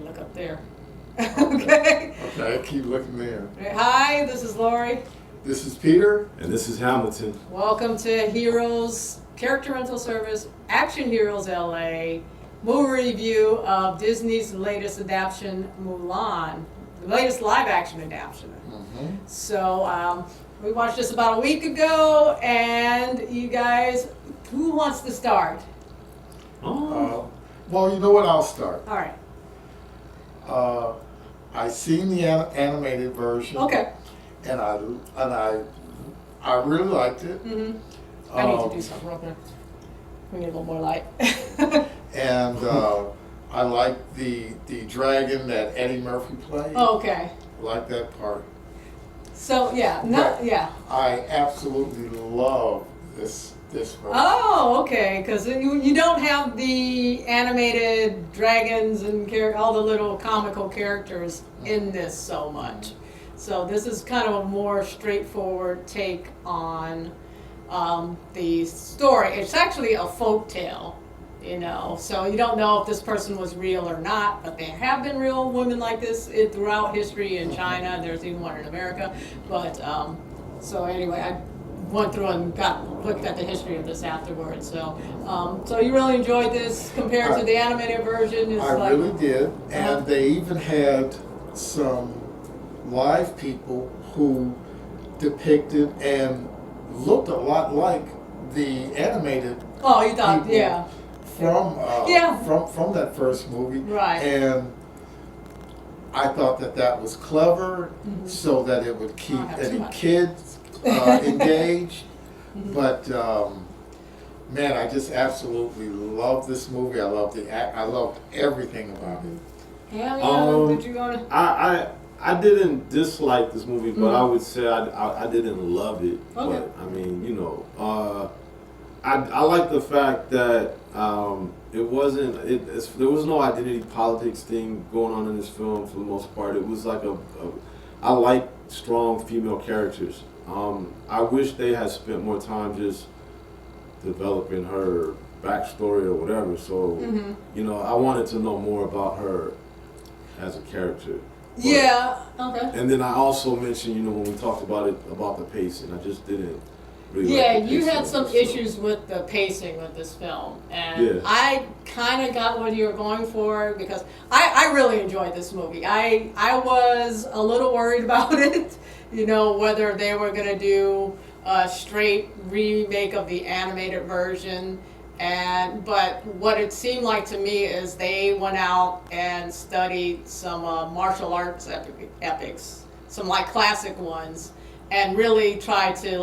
look up there. Okay. Okay, keep looking there. Hi, this is Lori. This is Peter. And this is Hamilton. Welcome to Heroes Character Rental Service, Action Heroes LA, movie review of Disney's latest adaptation, Mulan, the latest live action adaptation. Mm-hmm. So we watched this about a week ago, and you guys, who wants to start? Well, you know what? I'll start. All right. I seen the animated version. Okay. And I really liked it. Mm-hmm. I need to do something real quick. We need a little more light. And I like the dragon that Eddie Murphy played. Oh, okay. I like that part. So yeah, I absolutely love this version. Oh, okay. Because you don't have the animated dragons and all the little comical characters in this so much. So this is kind of a more straightforward take on the story. It's actually a folk tale, so you don't know if this person was real or not, but there have been real women like this throughout history in China. There's even one in America. But so anyway, I went through and looked at the history of this afterwards. So you really enjoyed this compared to the animated version? I really did. And they even had some live people who depicted and looked a lot like the animated you thought, people yeah. from that first movie. Right. And I thought that was clever, so that it would keep any kids engaged. But man, I just absolutely love this movie. I loved everything about it. Yeah, did you go to? I didn't dislike this movie, but I would say I didn't love it. Okay. But I mean, I like the fact that it wasn't. There was no identity politics thing going on in this film for the most part. It was like I like strong female characters. I wish they had spent more time just developing her backstory or whatever. So I wanted to know more about her as a character. But, yeah. Okay. And then I also mentioned, when we talked about the pacing, I just didn't really. Yeah, like the you pacing had of some this film. issues with the pacing with this film, and Yeah. I kind of got what you were going for because I really enjoyed this movie. I was a little worried about it, whether they were gonna do a straight remake of the animated version. But what it seemed like to me is they went out and studied some martial arts epics, some classic ones, and really tried to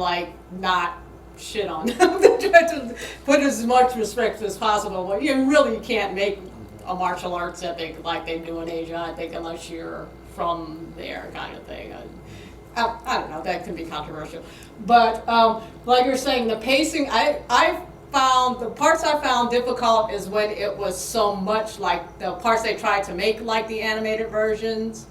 not shit on them. They tried to put as much respect as possible. But you really can't make a martial arts epic like they do in Asia, I think, unless you're from there, kind of thing. I don't know. That can be controversial. But like you're saying, the pacing, I found the parts I found difficult is when it was so much like the parts they tried to make like the animated versions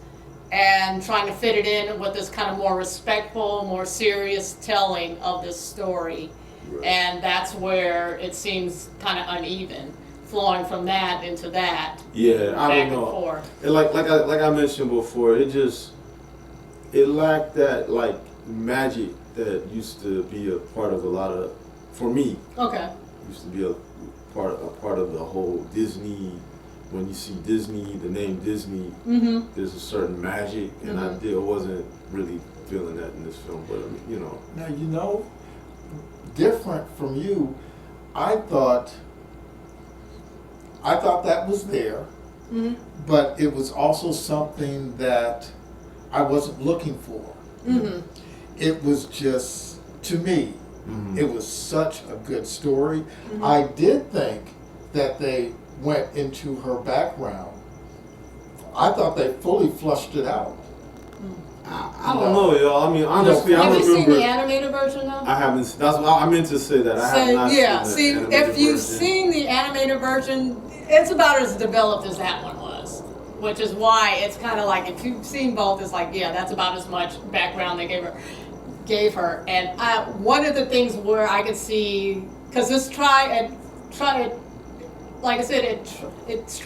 and trying to fit it in with this kind of more respectful, more serious telling of this story. Right. And that's where it seems kind of uneven, flowing from that into that. Yeah, I don't know. Forth. And like I mentioned before, it lacked that magic that used to be a part of a lot of. For me, used to be a part of the whole Disney. When you see Disney, the name Disney, there's a certain magic, and I wasn't really feeling that in this film. But Now different from you, I thought that was there, but it was also something that I wasn't looking for. It was just, to me. It was such a good story. I did think that they went into her background. I thought they fully flushed it out. I don't know, y'all. I mean, honestly, have I remember. Have you seen the animated version though? I haven't. That's what I meant to say. That I have not seen the animated if you've version. seen the animated version, it's about as developed as that one was, which is why it's kind of like if you've seen both, it's that's about as much background they gave her. And one of the things where I could see, because this like I said, it's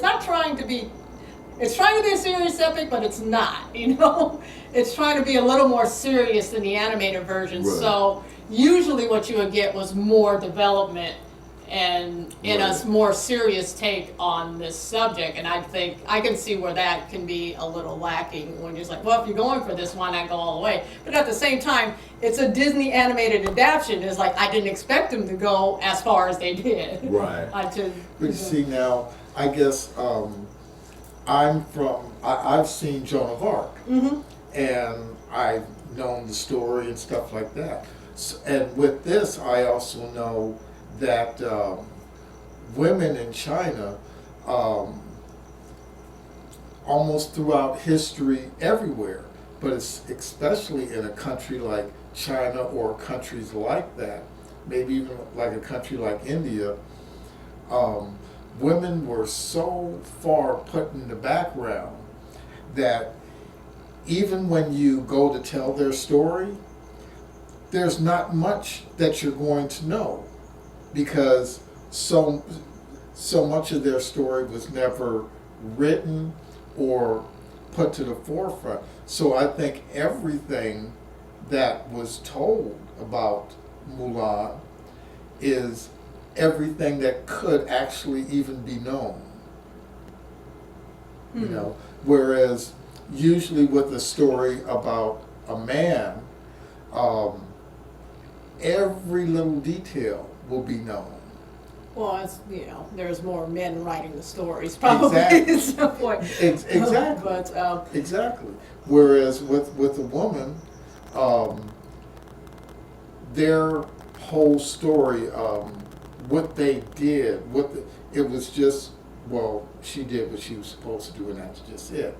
not trying to be it's trying to be a serious epic, but it's not, you know? It's trying to be a little more serious than the animated version. Right. So usually what you would get was more development and in a Right. more serious take on this subject. And I think I can see where that can be a little lacking when you're just like, well, if you're going for this, why not go all the way? But at the same time, it's a Disney animated adaptation. It's like I didn't expect them to go as far as they did. Right. But you see now, I guess I've seen Joan of Arc, and I've known the story and stuff like that. And with this, I also know that women in China, almost throughout history everywhere, but it's especially in a country like China or countries like that, maybe even like a country like India, women were so far put in the background that even when you go to tell their story, there's not much that you're going to know, because so much of their story was never written or put to the forefront. So I think everything that was told about Mulan is everything that could actually even be known. You know, whereas usually with a story about a man, every little detail will be known. Well, it's, you know, there's more men writing the stories probably Exactly. at some point. Exactly. But Exactly. Whereas with a woman, their whole story, what they did, it was just, well, she did what she was supposed to do, and that's just it.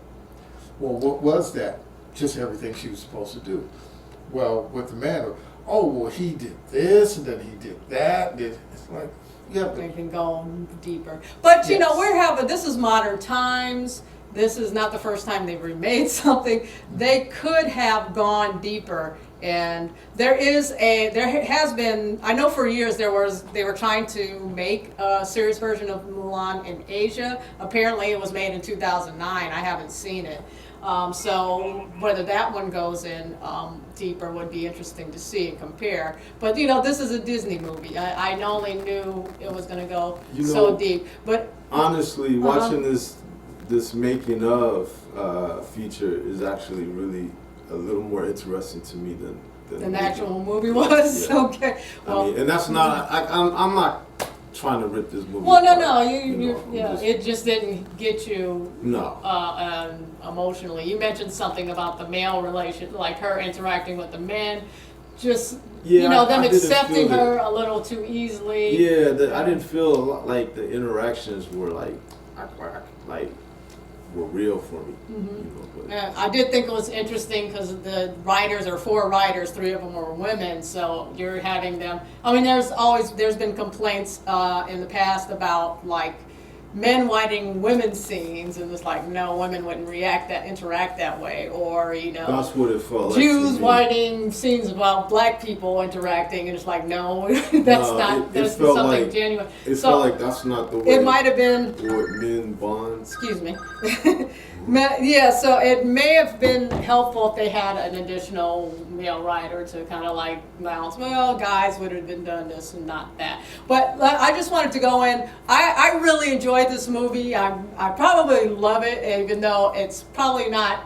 Well, what was that? Just everything she was supposed to do. Well, with the man, oh, well, he did this, and then he did that. It's like, yeah, they can go deeper. But you know, Yes. this is modern times. This is not the first time they've remade something. They could have gone deeper. And there has been, I know for years they were trying to make a serious version of Mulan in Asia. Apparently it was made in 2009. I haven't seen it. So whether that one goes in deeper would be interesting to see and compare. But you know, this is a Disney movie. I only knew it was going to go so deep. But honestly, watching this making of feature is actually really a little more interesting to me than the actual movie was. Yeah. Okay. Well, I mean, and that's not. I'm not trying to rip this movie. well, apart, no, know, it just didn't get you No. emotionally. You mentioned something about the male relation, like her interacting with the men, just Yeah, them I didn't accepting feel her a little too easily. Yeah, I didn't feel like the interactions were like were real for me. You know, but I did think it was interesting because the writers are 4 writers, 3 of them were women, so you're having them. I mean, there's been complaints in the past about like men writing women's scenes, and it's like, no, women wouldn't interact that way, or that's what it felt like. Jews to me. writing scenes about black people interacting, and it's like, no, that's felt something like, genuine. It So felt like that's not the way. it might have been. What men bond. Excuse me. Yeah, so it may have been helpful if they had an additional male writer to kind of like balance, well, guys would have been done this and not that. But I just wanted to go in. I really enjoyed this movie. I probably love it, even though it's probably not,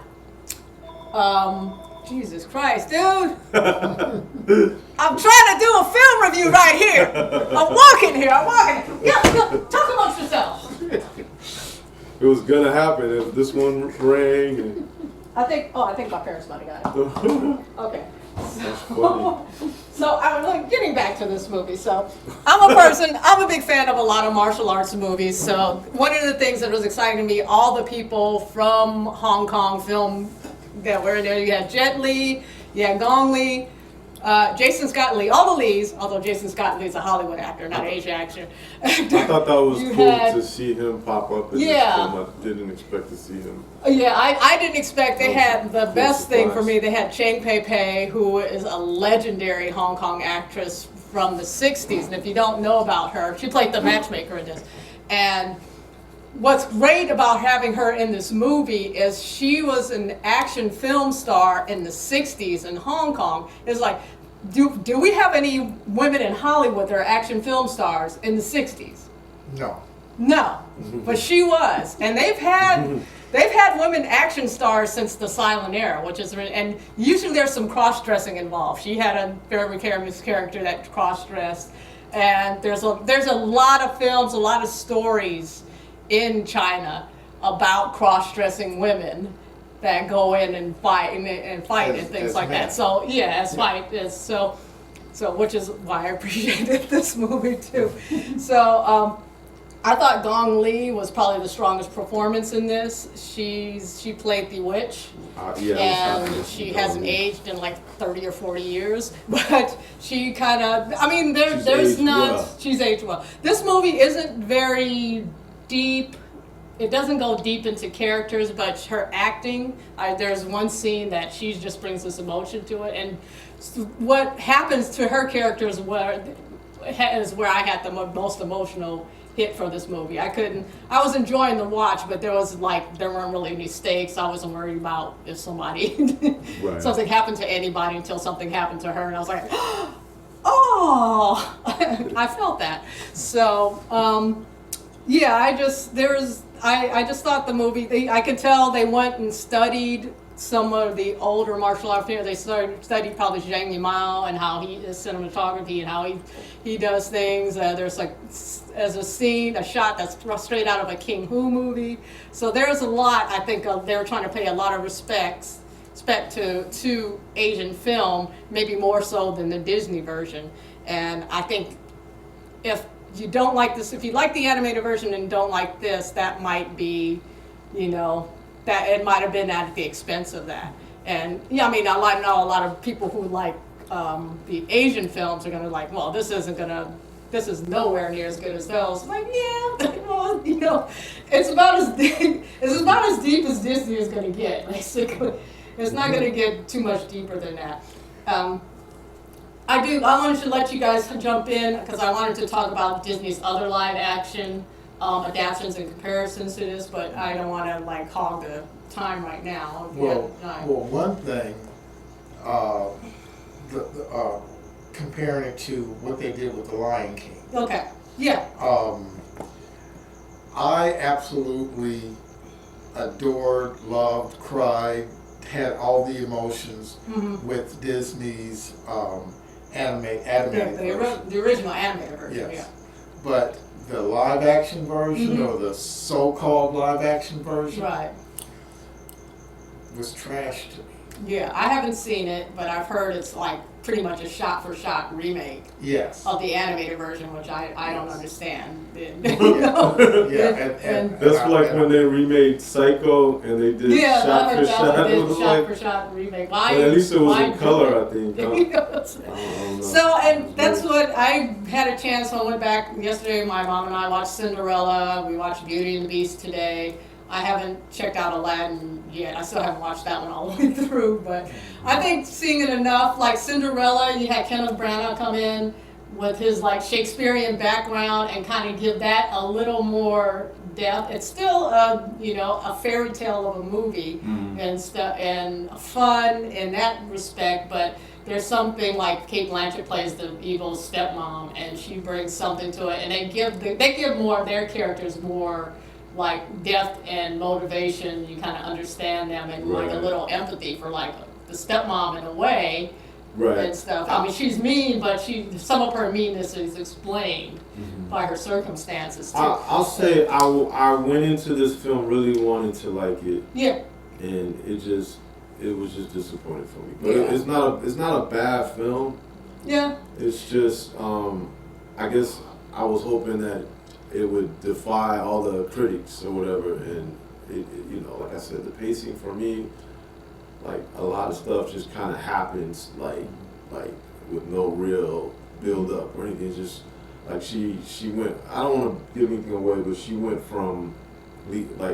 Jesus Christ, dude. I'm trying to do a film review right here. I'm walking. Yeah, talk amongst yourselves. It was gonna happen if this one rang. And I think my parents might have got it. Okay. funny. So I'm like, getting back to this movie. So I'm a big fan of a lot of martial arts movies. So one of the things that was exciting to me, all the people from Hong Kong film that were in there. You had Jet Li, you had Gong Li, Jason Scott Lee, all the Lees, although Jason Scott Lee's a Hollywood actor, not an Asian actor. I thought that was You cool had- to see him pop up in Yeah. this film. I didn't expect to see him. Yeah, I didn't expect. They had the Cool best thing for surprise. me. They had Cheng Pei Pei, who is a legendary Hong Kong actress from the 60s. And if you don't know about her, she played the matchmaker in this. And what's great about having her in this movie is she was an action film star in the 60s in Hong Kong. It's like, do we have any women in Hollywood that are action film stars in the 60s? No. No, but she was. And they've had women action stars since the silent era, which is, and usually there's some cross-dressing involved. She had a very precarious character that cross-dressed. And there's a lot of films, a lot of stories in China about cross-dressing women that go in and fight and things like that. So so which is why I appreciated this movie too. So I thought Gong Li was probably the strongest performance in this. She played the witch, and she hasn't aged in like 30 or 40 years, but she kind of, I mean, she's aged well. This movie isn't very deep. It doesn't go deep into characters, but her acting, there's one scene that she just brings this emotion to it, and what happens to her character is where I had the most emotional hit for this movie. I was enjoying the watch, but there weren't really any stakes. I wasn't worried about if something happened to anybody until something happened to her, and I was like, oh, I felt that. So, I just thought the movie, I could tell they went and studied some of the older martial art films. They studied probably Zhang Yimou and how he is cinematography and how he does things. There's a shot that's straight out of a King Hu movie. So there's a lot, I think, they're trying to pay a lot of respect to Asian film, maybe more so than the Disney version. And I think if you don't like this, if you like the animated version and don't like this, that might be, that it might have been at the expense of that. And I know a lot of people who like the Asian films are gonna like, well, this is nowhere near as good as those. Like, well, it's about as deep as Disney is gonna get. Basically, it's not gonna get too much deeper than that. I wanted to let you guys jump in because I wanted to talk about Disney's other live action adaptations and comparisons to this, but I don't want to hog the time right now. Well, one thing, comparing it to what they did with The Lion King. Okay. Yeah. I absolutely adored, loved, cried, had all the emotions with Disney's animated version. The original animated version. Yes. Yeah. But the live action version or the so-called live action version was trash to me. Yeah, I haven't seen it, but I've heard it's pretty much a shot-for-shot remake of the animated version, which I don't understand. And that's when they remade Psycho and they did shot-for-shot remake. At least it was in color, I think. So, and that's what I had a chance. I went back yesterday. My mom and I watched Cinderella. We watched Beauty and the Beast today. I haven't checked out Aladdin yet. I still haven't watched that one all the way through, but I think seeing it enough, like Cinderella, you had Kenneth Branagh come in with his Shakespearean background and kind of give that a little more depth. It's still a fairy tale of a movie and stuff, and fun in that respect, but there's something like Kate Blanchett plays the evil stepmom, and she brings something to it, and they give more their characters more depth and motivation. You kind of understand them and a little empathy for the stepmom in a way and stuff. I mean, she's mean, but some of her meanness is explained by her circumstances too. I'll say I went into this film really wanting to like it. Yeah. And it was just disappointing for me. But it's not a bad film. Yeah. It's just I guess I was hoping that it would defy all the critics or whatever, and it like I said, the pacing for me, a lot of stuff just kind of happens with no real build up or anything. Just she went. I don't want to give anything away, but she went from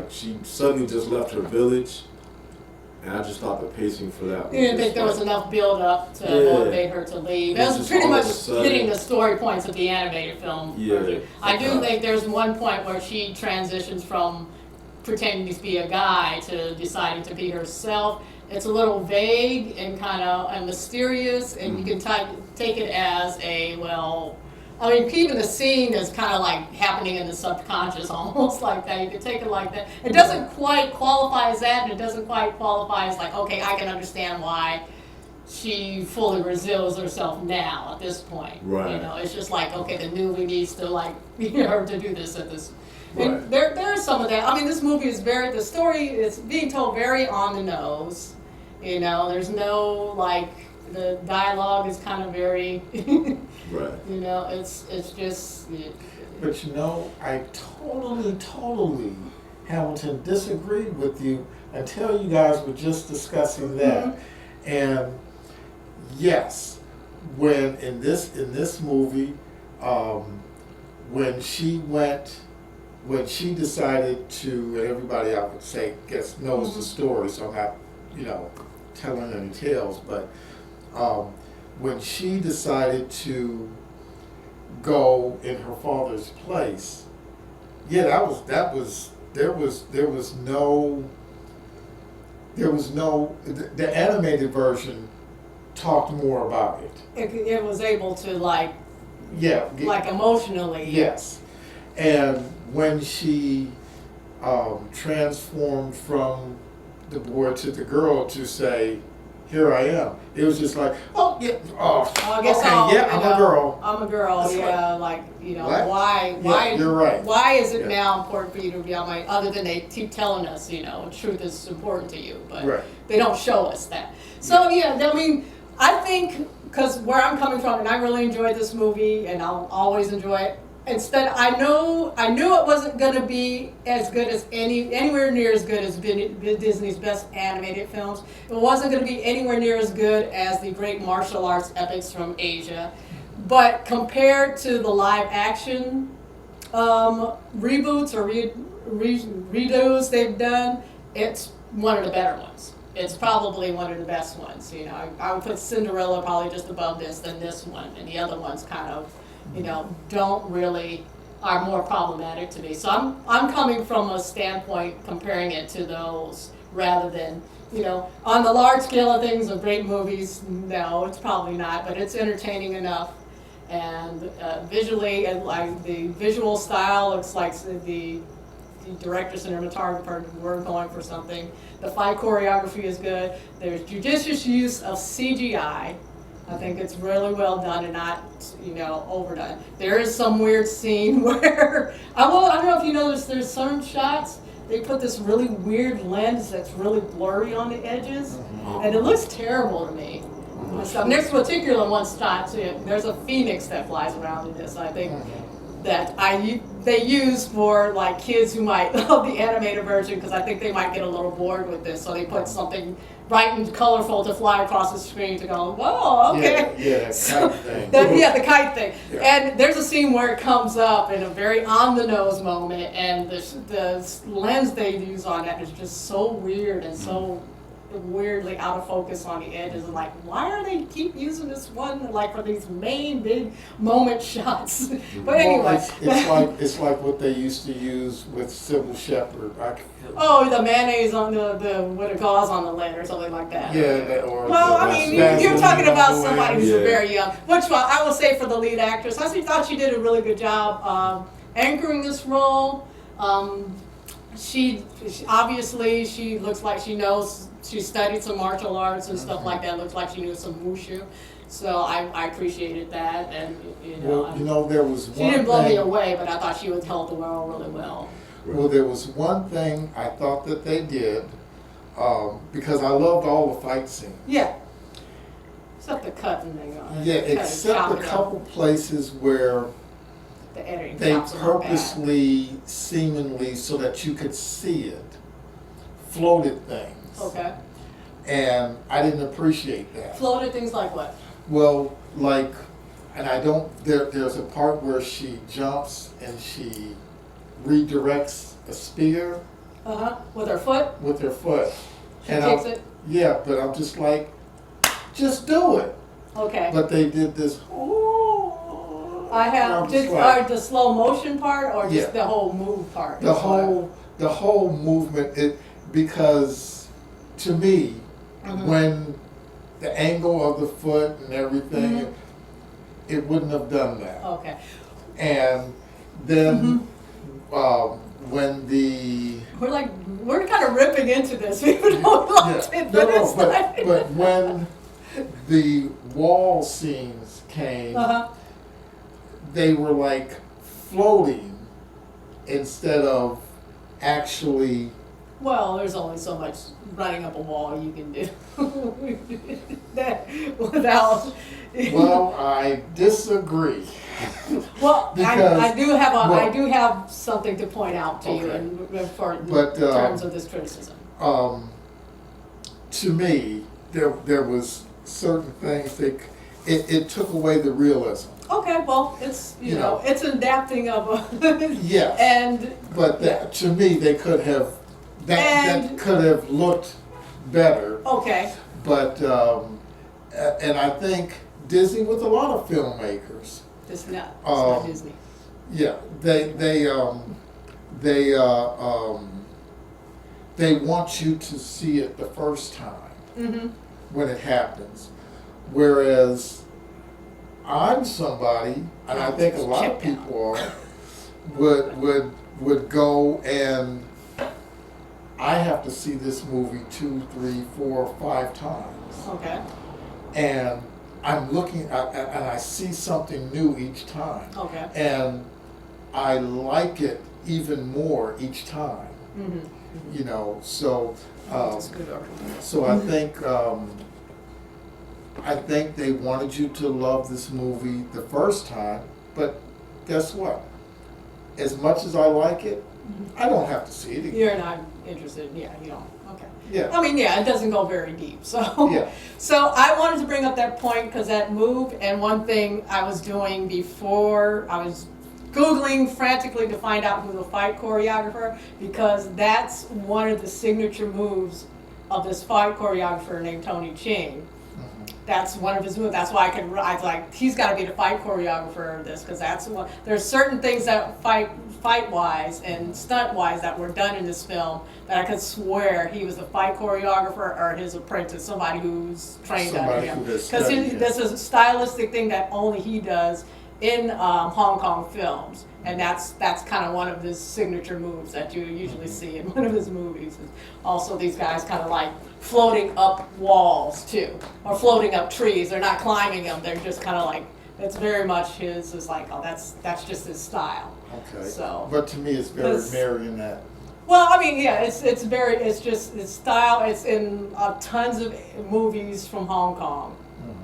she suddenly just left her village, and I just thought the pacing for that. You didn't think there was enough build up to motivate her to leave. That was pretty much hitting the story points of the animated film. Yeah. I do think there's one point where she transitions from pretending to be a guy to deciding to be herself. It's a little vague and kind of mysterious, and you can take it as a, well, I mean, even the scene is kind of like happening in the subconscious, almost like that. You can take it like that. It doesn't quite qualify as that, and it doesn't quite qualify as like, okay, I can understand why she fully reveals herself now at this point. Right. You know, it's just like, okay, the newbie needs to like her to do this at this. Right. And there is some of that. I mean, this movie is the story is being told very on the nose. You know, there's no like, the dialogue is kind of very, Right. you know, it's just. But you know, I totally, Hamilton, disagreed with you until you guys were just discussing that. Mhm. And yes, when in this movie, when she decided to, and everybody I would say knows the story, so I'm not, you know, telling any tales, but when she decided to go in her father's place, yeah, there was no, the animated version talked more about it. It was able to like emotionally. Yes. And when she transformed from the boy to the girl to say, "Here I am," it was just like, "Oh yeah, I guess okay, I'm a girl." I'm a girl, That's yeah. Like, you know, What? why? Yeah, you're right. Why is it Yeah. now important for you to be on my? Other than they keep telling us, you know, truth is important to you, but Right. they don't show us that. So yeah, I mean, I think because where I'm coming from, and I really enjoyed this movie, and I'll always enjoy it. Instead, I knew it wasn't going to be as good as anywhere near as good as Disney's best animated films. It wasn't going to be anywhere near as good as the great martial arts epics from Asia. But compared to the live action reboots or redos they've done, it's one of the better ones. It's probably one of the best ones. You know, I would put Cinderella probably just above this than this one, and the other ones kind of, you know, are more problematic to me. So I'm coming from a standpoint comparing it to those rather than, you know, on the large scale of things of great movies, no, it's probably not, but it's entertaining enough. And visually, and like the visual style looks like the director, cinematographer were going for something. The fight choreography is good. There's judicious use of CGI. I think it's really well done and not, you know, overdone. There is some weird scene where, I don't know if you noticed, there's some shots, they put this really weird lens that's really blurry on the edges, and it looks terrible to me. So next particular one shot, too, there's a phoenix that flies around in this, I think, that they use for like kids who might love the animated version, because I think they might get a little bored with this, so they put something bright and colorful to fly across the screen to go, whoa, okay. Yeah, that kite thing. The kite thing. Yeah. And there's a scene where it comes up in a very on-the-nose moment, and the lens they use on that is just so weird and so weirdly out of focus on the edges. And like, why are they keep using this one like for these main big moment shots? But anyway. Well, it's like what they used to use with Sybil Shepherd. Oh, the mayonnaise on the what it calls on the lid or something like that. Yeah, well, I mean, you're talking about somebody who's Yeah. very young. Which I will say for the lead actress, I thought she did a really good job anchoring this role. She obviously she looks like she knows. She studied some martial arts and stuff like that. Looks like she knew some wushu. So I appreciated that, and you know. Well, you know, there was one She didn't blow me thing- away, but I thought she held the role really well. Well, there was one thing I thought that they did, because I loved all the fight scenes. Yeah. Except the cutting thing on it. Yeah, Kinda except chop a it up. couple places where The editing they chops it up bad. purposely, seemingly, so that you could see it, floated things. Okay. And I didn't appreciate that. Floated things like what? Well, like, and I don't, there's a part where she jumps and she redirects a spear With her foot. with her foot. She And kicks it. Yeah, but I'm just like, just do it. Okay. But they did this. I I'm have, just just, like- the slow motion part or just Yeah. the whole move part? the whole movement. Because to me, Mhm. when the angle of the foot and everything, it wouldn't have done that. Okay. And then when the We're kind of ripping into this. We don't want yeah, it, but it's not. but when the wall scenes came, Uh-huh. they were like floating instead of actually. Well, there's only so much running up a wall you can do that without. Well, I disagree. Well, Because- I do have well- I do have something to point out to you Okay. in But, terms of this criticism. To me, there was certain things it took away the realism. Okay, well, it's you You know know. it's an adapting of a Yes. and But that, to me, they could have that And- could have looked better. okay, But and I think Disney, with a lot of filmmakers, it's not Disney. yeah, they want you to see it the first time Mm-hmm. when it happens, whereas I'm somebody, and I think a lot of Check out. people are, would go and I have to see this movie 2, 3, 4, 5 times. Okay. And I'm looking and I see something new each time. Okay. And I like it even more each time. Mm-hmm. You know, so That's a good argument. so I think they wanted you to love this movie the first time, but guess what? As much as I like it, I don't have to see it again. You're not interested. Yeah, you don't. Okay. Yeah. I mean, yeah, it doesn't go very deep. So, Yeah. so I wanted to bring up that point because that move, and one thing I was doing before, I was Googling frantically to find out who the fight choreographer, because that's one of the signature moves of this fight choreographer named Tony Ching. That's one of his moves. That's why I was like, he's got to be the fight choreographer of this, because that's what, there's certain things that fight wise and stunt wise that were done in this film that I could swear he was the fight choreographer or his apprentice, somebody who's trained under Somebody him. who has Because studied him. this is a stylistic thing that only he does in Hong Kong films, and that's kind of one of his signature moves that you usually see in one of his movies. And also, these guys kind of like floating up walls too, or floating up trees. They're not climbing them. They're just kind of like, it's very much his. Is like, oh, that's just his style. Okay. So, But to me, it's very Because- marionette. well, I mean, yeah, it's just it's style. It's in tons of movies from Hong Kong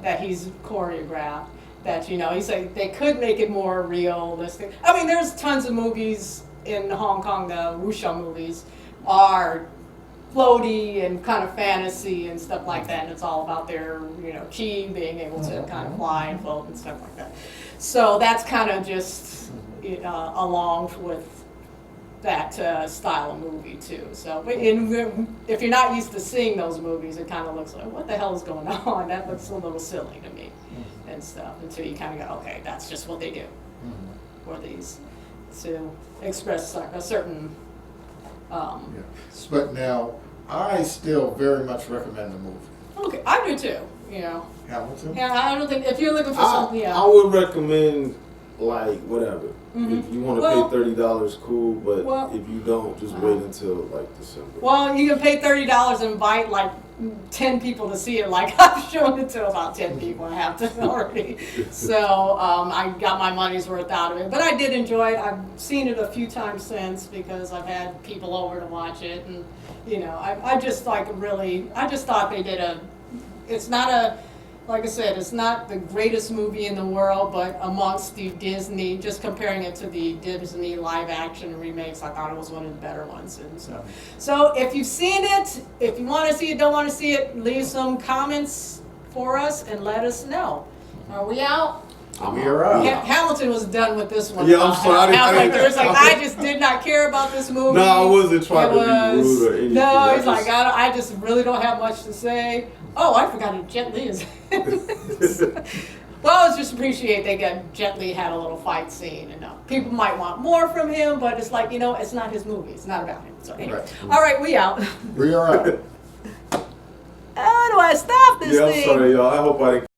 that he's choreographed. That he said they could make it more realistic. I mean, there's tons of movies in Hong Kong. The wuxia movies are floaty and kind of fantasy and stuff like that, and it's all about their chi being able to kind of fly and float and stuff like that. So that's kind of just along with that style of movie too. So, if you're not used to seeing those movies, it kind of looks like, what the hell is going on? That looks a little silly to me and stuff. Until you kind of go, okay, that's just what they do for these to express a certain. Yeah. But now, I still very much recommend the movie. Okay, I do too. Hamilton? Yeah, I don't think if you're looking for something, yeah. I would recommend like whatever. If you want to Well- pay $30, cool. But Well- if you don't, just wait until like December. Well, you can pay $30 and invite like 10 people to see it. Like I've shown it to about 10 people. I have to already. So I got my money's worth out of it. But I did enjoy it. I've seen it a few times since because I've had people over to watch it, and I just I just thought they did it's not like I said, it's not the greatest movie in the world, but amongst the Disney, just comparing it to the Disney live action remakes, I thought it was one of the better ones. And so if you've seen it, if you want to see it, don't want to see it, leave some comments for us and let us know. Are we out? We're out. Hamilton was done with this one. Yeah, I'm sorry, I didn't- There's like, I just did not care about this movie. No, I wasn't trying to be rude or anything. No, he's like, I just really don't have much to say. Oh, I forgot that Jet Li is. Well, I just appreciate Jet Li had a little fight scene, and people might want more from him, but it's like, it's not his movie. It's not about him. So anyway, Right. all right, we out. We are out. How do I stop this Yeah, I'm thing? sorry, y'all. I hope I didn't.